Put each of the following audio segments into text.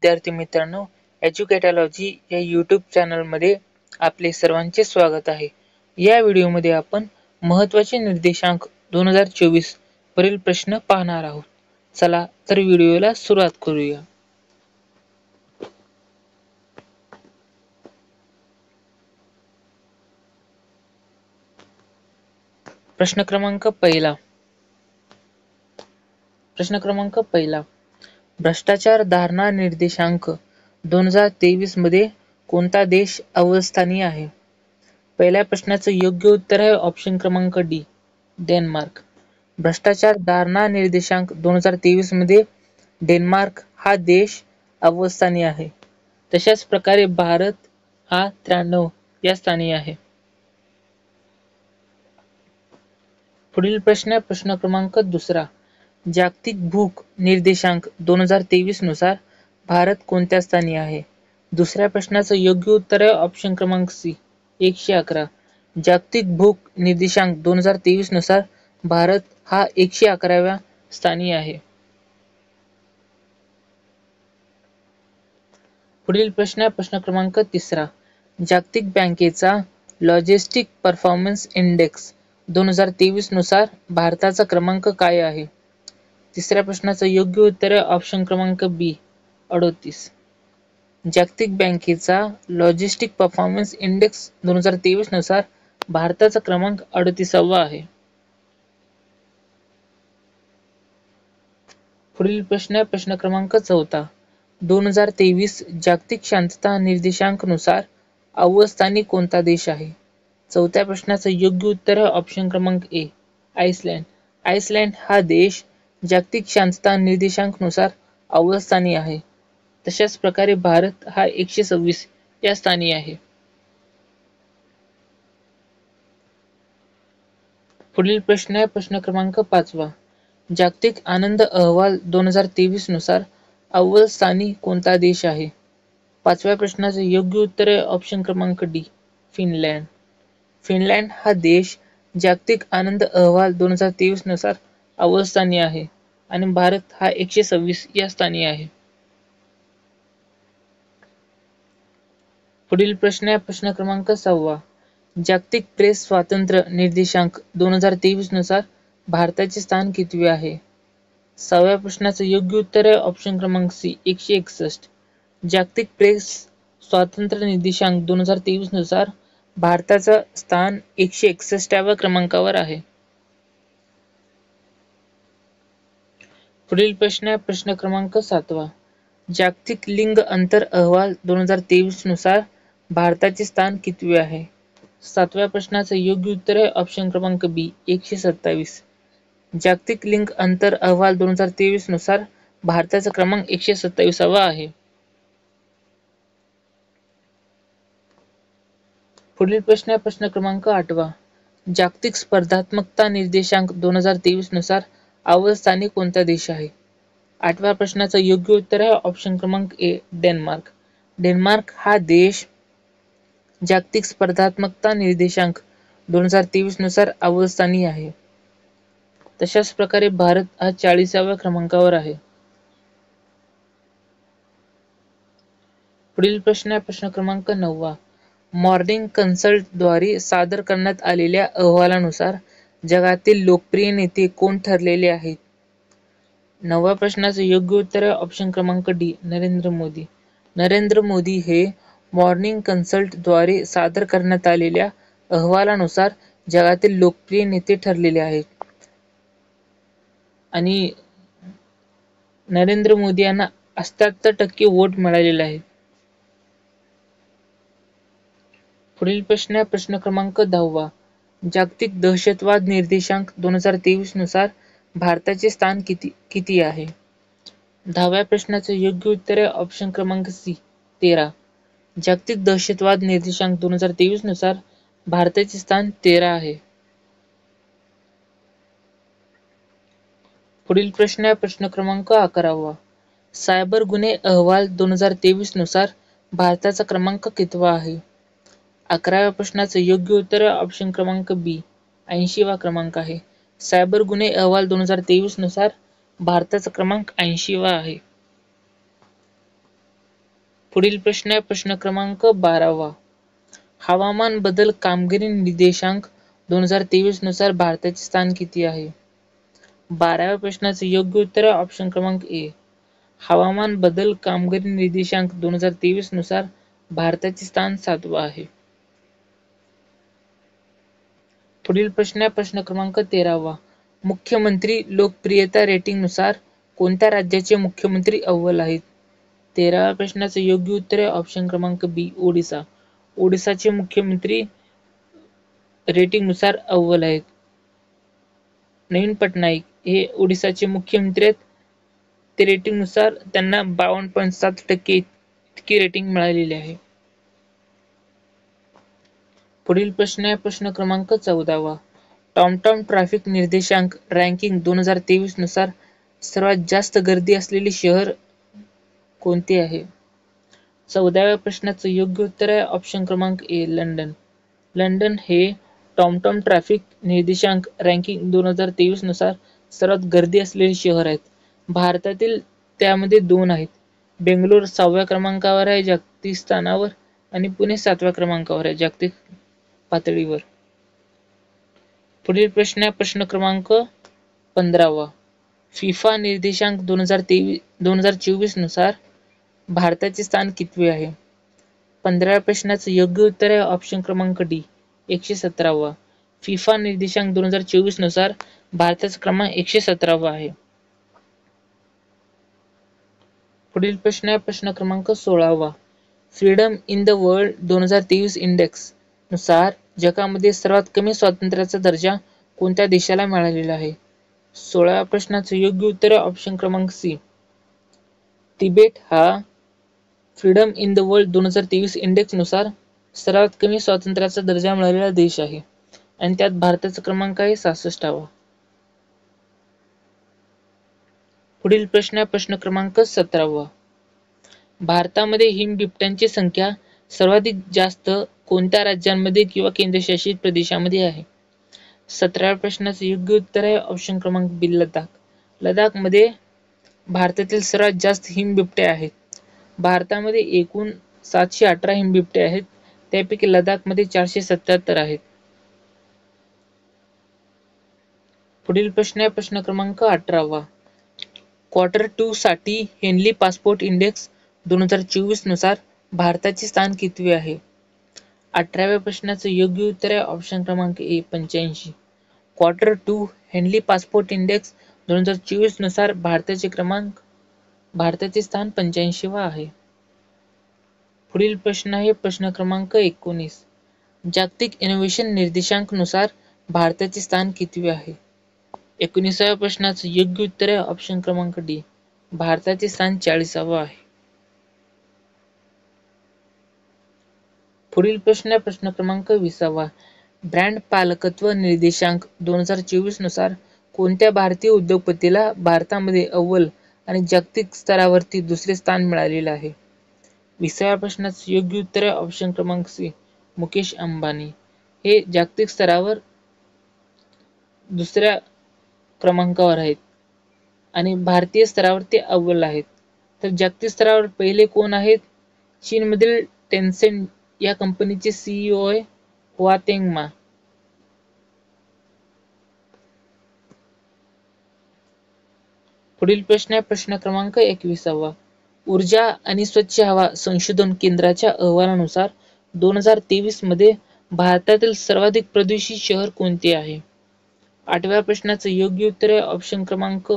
विद्यार्थी मित्रांनो, एज्युकेटॉलॉजी या यूट्यूब चॅनलमध्ये आपले सर्वांचे स्वागत आहे. या व्हिडिओमध्ये आपण महत्त्वाचे निर्देशांक 2024 वरील प्रश्न पाहणार आहोत. चला तर व्हिडिओला सुरुवात करूया. प्रश्न क्रमांक पहिला. भ्रष्टाचार धारणा निर्देशांक 2023 मध्ये कोणता देश अव्वलस्थानी आहे? पहिल्या प्रश्नाचं योग्य उत्तर आहे ऑप्शन क्रमांक डी, डेन्मार्क. भ्रष्टाचार धारणा निर्देशांक 2023 मध्ये डेन्मार्क हा देश अव्वलस्थानी आहे. तशाच प्रकारे भारत हा 93 या स्थानी आहे. पुढील प्रश्न क्रमांक दुसरा. जागतिक भूक निर्देशांक 2023 नुसार भारत कोणत्या स्थानी आहे? दुसऱ्या प्रश्नाचं योग्य उत्तर आहे ऑप्शन क्रमांक सी, 111. जागतिक भूक निर्देशांक 2023 नुसार भारत हा 111व्या स्थानी आहे. पुढील प्रश्न क्रमांक तिसरा. जागतिक बँकेचा लॉजिस्टिक परफॉर्मन्स इंडेक्स 2023 नुसार भारताचा क्रमांक काय आहे? तिसऱ्या प्रश्नाचं योग्य उत्तर आहे ऑप्शन क्रमांक बी, 38. जागतिक बँकेचा लॉजिस्टिक परफॉर्मन्स इंडेक्स 2023 नुसार भारताचा क्रमांक 38वा आहे. पुढील प्रश्न क्रमांक चौथा. 2023 जागतिक शांतता निर्देशांक नुसार अव्वल स्थानी कोणता देश आहे? चौथ्या प्रश्नाचं योग्य उत्तर आहे ऑप्शन क्रमांक ए, आइसलँड. आइसलँड हा देश जागतिक शांतता निर्देशांक नुसार अव्वल स्थानी आहे. तशाच प्रकारे भारत हा 126 या स्थानी आहे. पुढील प्रश्न क्रमांक 5. जागतिक आनंद अहवाल 2023 नुसार अव्वल स्थानी कोणता देश आहे? पाचव्या प्रश्नाचे योग्य उत्तर आहे ऑप्शन क्रमांक डी, फिनलँड. फिनलँड हा देश जागतिक आनंद अहवाल 2023 नुसार अव्वल स्थानी आहे आणि भारत हा 126 या स्थानी आहे. पुढील प्रश्न क्रमांक 6. जागतिक प्रेस स्वातंत्र्य निर्देशांक 2023 नुसार भारताचे स्थान कितवे आहे? 6व्या प्रश्नाचं योग्य उत्तर आहे ऑप्शन क्रमांक सी, 161. जागतिक प्रेस स्वातंत्र्य निर्देशांक 2023 नुसार भारताचं स्थान 161व्या क्रमांकावर आहे. पुढील प्रश्न क्रमांक 7. जागतिक लिंग अंतर अहवाल 2023 नुसार भारताचे स्थान कितवे आहे? 7व्या प्रश्नाचं योग्य उत्तर आहे ऑप्शन क्रमांक बी, 127. जागतिक लिंग अंतर अहवाल 2023 नुसार भारताचा क्रमांक 127वा आहे. पुढील प्रश्न क्रमांक 8. जागतिक स्पर्धात्मकता निर्देशांक 2023 नुसार अव्वल स्थानी कोणता देश आहे? 8व्या प्रश्नाचं योग्य उत्तर आहे ऑप्शन क्रमांक ए, डेन्मार्क. डेन्मार्क हा देश जागतिक स्पर्धात्मकता निर्देशांक 2023 नुसार अव्वल स्थानी आहे. तशाच प्रकारे भारत हा 40व्या क्रमांकावर आहे. पुढील प्रश्न क्रमांक 9. मॉर्निंग कन्सल्ट द्वारे सादर करण्यात आलेल्या अहवालानुसार जगातील लोकप्रिय नेते कोण ठरलेले आहेत? 9व्या प्रश्नाचं योग्य उत्तर आहे ऑप्शन क्रमांक डी, नरेंद्र मोदी. नरेंद्र मोदी हे मॉर्निंग कन्सल्ट द्वारे सादर करण्यात आलेल्या अहवालानुसार जगातील लोकप्रिय नेते ठरलेले आहेत आणि नरेंद्र मोदी यांना 78% वोट मिळालेले आहेत. पुढील प्रश्न क्रमांक 10. जागतिक दहशतवाद निर्देशांक 2023 नुसार भारताचे स्थान किती आहे? 10व्या प्रश्नाचं योग्य उत्तर आहे ऑप्शन क्रमांक सी, 13. जागतिक दहशतवाद निर्देशांक 2023 नुसार भारताचे स्थान 13 आहे. पुढील प्रश्न क्रमांक 11. सायबर गुन्हे अहवाल 2023 नुसार भारताचा क्रमांक कितवा आहे? 11व्या प्रश्नाचं योग्य उत्तर आहे ऑप्शन क्रमांक बी, 80वा क्रमांक आहे. सायबर गुन्हे अहवाल 2023 नुसार भारताचा क्रमांक 80वा आहे. पुढील प्रश्न आहे प्रश्न क्रमांक 12वा. हवामान बदल कामगिरी निर्देशांक 2023 नुसार भारताचे स्थान किती आहे? 12व्या प्रश्नाचे योग्य उत्तर आहे ऑप्शन क्रमांक ए. हवामान बदल कामगिरी निर्देशांक 2023 नुसार भारताचे स्थान 7वा आहे. पुढील प्रश्न आहे प्रश्न क्रमांक 13वा. मुख्यमंत्री लोकप्रियता रेटिंग नुसार कोणत्या राज्याचे मुख्यमंत्री अव्वल आहेत? 13व्या प्रश्नाचे योग्य उत्तर आहे ऑप्शन क्रमांक बी. ओडिसा. ओडिसाचे मुख्यमंत्री रेटिंग नुसार अव्वल आहेत. नवीन पटनाईक हे ओडिसाचे मुख्यमंत्री आहेत. ते रेटिंग नुसार त्यांना 52.7% इतकी रेटिंग मिळालेली आहे. पुढील प्रश्न आहे प्रश्न क्रमांक 14वा. टॉमटॉम ट्रॅफिक निर्देशांक रँकिंग 2023 नुसार सर्वात जास्त गर्दी असलेले शहर कोणते आहे? 14व्या प्रश्नाचं योग्य उत्तर आहे ऑप्शन क्रमांक ए. लंडन. लंडन हे टॉमटॉम ट्रॅफिक निर्देशांक रँकिंग 2023 नुसार सर्वात गर्दी असलेले शहर आहेत. भारतातील त्यामध्ये 2 आहेत. बेंगलोर 6व्या क्रमांकावर आहे जागतिक स्थानावर आणि पुणे 7व्या क्रमांकावर आहे जागतिक पातळीवर. पुढील प्रश्न आहे प्रश्न क्रमांक 15वा. फिफा निर्देशांक 2024 नुसार भारताचे स्थान कितवे आहे? 15व्या प्रश्नाचं योग्य उत्तर आहे ऑप्शन क्रमांक डी. 117वा. फिफा निर्देशांक 2024 नुसार भारताचा क्रमांक 117वा आहे. पुढील प्रश्न आहे प्रश्न क्रमांक 16वा. Freedom in the world 2023 index नुसार जगामध्ये सर्वात कमी स्वातंत्र्याचा दर्जा कोणत्या देशाला मिळालेला आहे? 16व्या प्रश्नाचं योग्य उत्तर आहे ऑप्शन क्रमांक सी. तिबेट हा freedom in the world 2023 index नुसार सर्वात कमी स्वातंत्र्याचा दर्जा मिळालेला देश आहे आणि त्यात भारताचा क्रमांक आहे 66वा. पुढील प्रश्न आहे प्रश्न क्रमांक 17वा. भारतामध्ये हिमबिबट्यांची संख्या सर्वाधिक जास्त कोणत्या राज्यांमध्ये किंवा केंद्रशासित प्रदेशामध्ये आहे? 17व्या प्रश्नाचं योग्य उत्तर आहे ऑप्शन क्रमांक बी. लडाख. लडाखमध्ये भारतातील सर्वात जास्त हिमबिबटे आहेत. भारतामध्ये एकूण 718 हिमबिबटे आहेत. त्यापैकी लडाखमध्ये 477 आहेत. पुढील प्रश्न आहे प्रश्न क्रमांक 18वा. Q2 साठी हेनली पासपोर्ट इंडेक्स 2024 नुसार भारताचे स्थान कितवे आहे? 18व्या प्रश्नाचं योग्य उत्तर आहे ऑप्शन क्रमांक ए. 85. Q2 हेनली पासपोर्ट इंडेक्स 2024 नुसार भारताचे स्थान 85वा आहे. पुढील प्रश्न आहे प्रश्न क्रमांक 19. जागतिक इनोव्हेशन निर्देशांक नुसार भारताचे स्थान कितवे आहे? 19व्या प्रश्नाचं योग्य उत्तर आहे ऑप्शन क्रमांक डी. भारताचे स्थान 40वा आहे. पुढील प्रश्न आहे प्रश्न क्रमांक 20वा. ब्रँड पालकत्व निर्देशांक 2024 नुसार कोणत्या भारतीय उद्योगपतीला भारतामध्ये अव्वल आणि जागतिक स्तरावरती दुसरे स्थान मिळालेले आहे? 20व्या प्रश्नाचं योग्य उत्तर आहे ऑप्शन क्रमांक सी. मुकेश अंबानी. हे जागतिक स्तरावर दुसऱ्या क्रमांकावर आहेत आणि भारतीय स्तरावर ते अव्वल आहेत. तर जागतिक स्तरावर पहिले कोण आहेत? चीनमधील टेन्सेंट या कंपनीचे CEO आहे हुआ तेंग मा. पुढील प्रश्न आहे प्रश्न क्रमांक 21वा. ऊर्जा आणि स्वच्छ हवा संशोधन केंद्राच्या अहवालानुसार 2023 मध्ये भारतातील सर्वाधिक प्रदूषित शहर कोणते आहे? 8व्या प्रश्नाचं योग्य उत्तर आहे ऑप्शन क्रमांक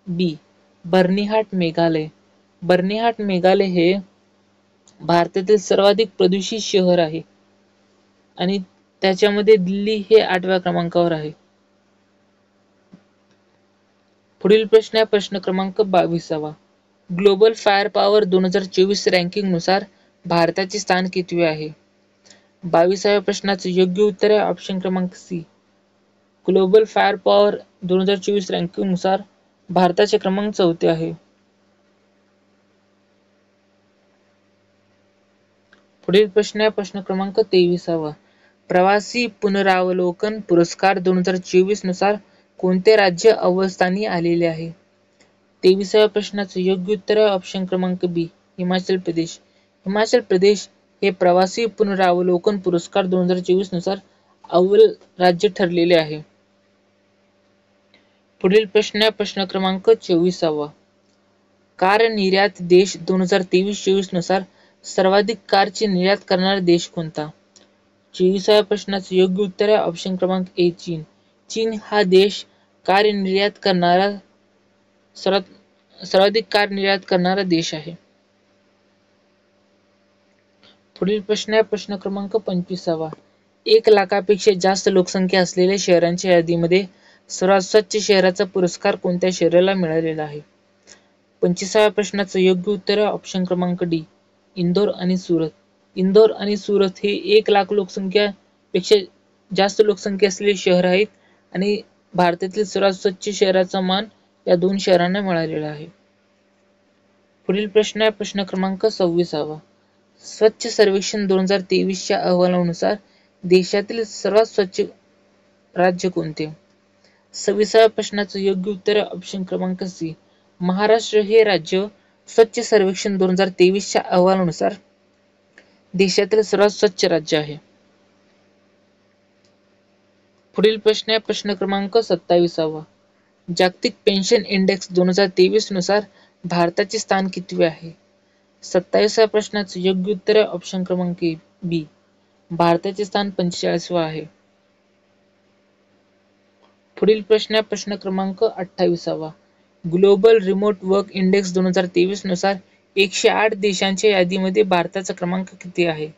बी. बर्निहाट मेघालय. बर्निहाट मेघालय हे भारतातील सर्वाधिक प्रदूषित शहर आहे आणि त्याच्यामध्ये दिल्ली हे 8व्या क्रमांकावर आहे. पुढील प्रश्न आहे प्रश्न क्रमांक 22वा. ग्लोबल फायर पॉवर 2024 रँकिंग नुसार भारताचे स्थान कितवे आहे? 22व्या प्रश्नाचं योग्य उत्तर आहे ऑप्शन क्रमांक C. Global Firepower 2024 ranking नुसार भारताचे क्रमांक 4 आहे. पुढील प्रश्न आहे प्रश्न क्रमांक 23वा. प्रवासी पुनरावलोकन पुरस्कार 2024 नुसार कोणते राज्य अव्वल स्थानी आलेले आहे? 23व्या प्रश्नाचं योग्य उत्तर आहे ऑप्शन क्रमांक बी. हिमाचल प्रदेश. हिमाचल प्रदेश हे प्रवासी पुनरावलोकन पुरस्कार 2024 नुसार अव्वल राज्य ठरलेले आहे. पुढील प्रश्न आहे प्रश्न क्रमांक 24वा. कार निर्यात देश 2023-24 नुसार सर्वाधिक कारची निर्यात करणारा देश कोणता? 24व्या प्रश्नाचे योग्य उत्तर आहे ऑप्शन क्रमांक ए चीन. चीन हा देश कार निर्यात करणारा सर्वाधिक कार निर्यात करणारा देश आहे. पुढील प्रश्न आहे प्रश्न क्रमांक 25वा. 1 लाखापेक्षा जास्त लोकसंख्या असलेल्या शहरांच्या यादीमध्ये सर्वात स्वच्छ शहराचा पुरस्कार कोणत्या शहराला मिळालेला आहे? 25व्या प्रश्नाचं योग्य उत्तर आहे ऑप्शन क्रमांक डी इंदोर आणि सुरत. इंदोर आणि सुरत हे 1 लाख लोकसंख्यापेक्षा जास्त लोकसंख्या असलेले शहर आहेत आणि भारतातील सर्वात स्वच्छ शहराचा मान या दोन शहरांना मिळालेला आहे. पुढील प्रश्न आहे प्रश्न क्रमांक 26वा. स्वच्छ सर्वेक्षण 2023च्या अहवालानुसार देशातील सर्वात स्वच्छ राज्य कोणते? 26व्या प्रश्नाचं योग्य उत्तर आहे ऑप्शन क्रमांक सी महाराष्ट्र हे राज्य स्वच्छ सर्वेक्षण 2023च्या अहवालानुसार देशातील सर्वात स्वच्छ राज्य आहे. पुढील प्रश्न आहे प्रश्न क्रमांक 27वा. जागतिक पेन्शन इंडेक्स 2023 नुसार भारताचे स्थान कितवे आहे? 27व्या प्रश्नाचे योग्य उत्तर आहे ऑप्शन क्रमांक बी भारताचे स्थान 45वे आहे. पुढील प्रश्न आहे प्रश्न क्रमांक 28वा. ग्लोबल रिमोट वर्क इंडेक्स 2023 नुसार 108 देशांच्या यादीमध्ये भारताचा क्रमांक किती आहे?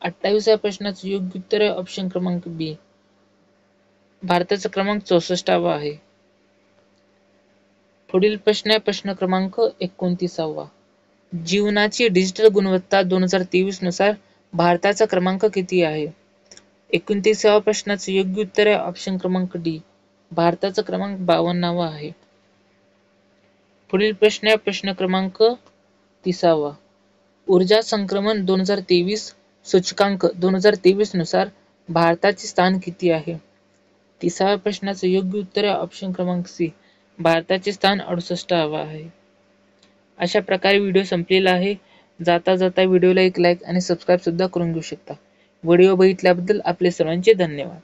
28व्या प्रश्नाचे योग्य उत्तर आहे ऑप्शन क्रमांक बी भारताचा क्रमांक 64वा आहे. पुढील प्रश्न आहे प्रश्न क्रमांक 29वा. जीवनाची डिजिटल गुणवत्ता 2023 नुसार भारताचा क्रमांक किती आहे? 29व्या प्रश्नाचे योग्य उत्तर आहे ऑप्शन क्रमांक डी भारताचा क्रमांक 52वा आहे. पुढील प्रश्न आहे प्रश्न क्रमांक 30वा. ऊर्जा संक्रमण 2023 सूचकांक 2023 नुसार भारताचे स्थान किती आहे? 30व्या प्रश्नाचे योग्य उत्तर आहे ऑप्शन क्रमांक सी भारताचे स्थान 68वे आहे. अशा प्रकारे व्हिडिओ संपलेला आहे. जाता जाता व्हिडिओला एक लाईक आणि सबस्क्राईब सुद्धा करून घेऊ शकता. व्हिडिओ बघितल्याबद्दल आपले सर्वांचे धन्यवाद.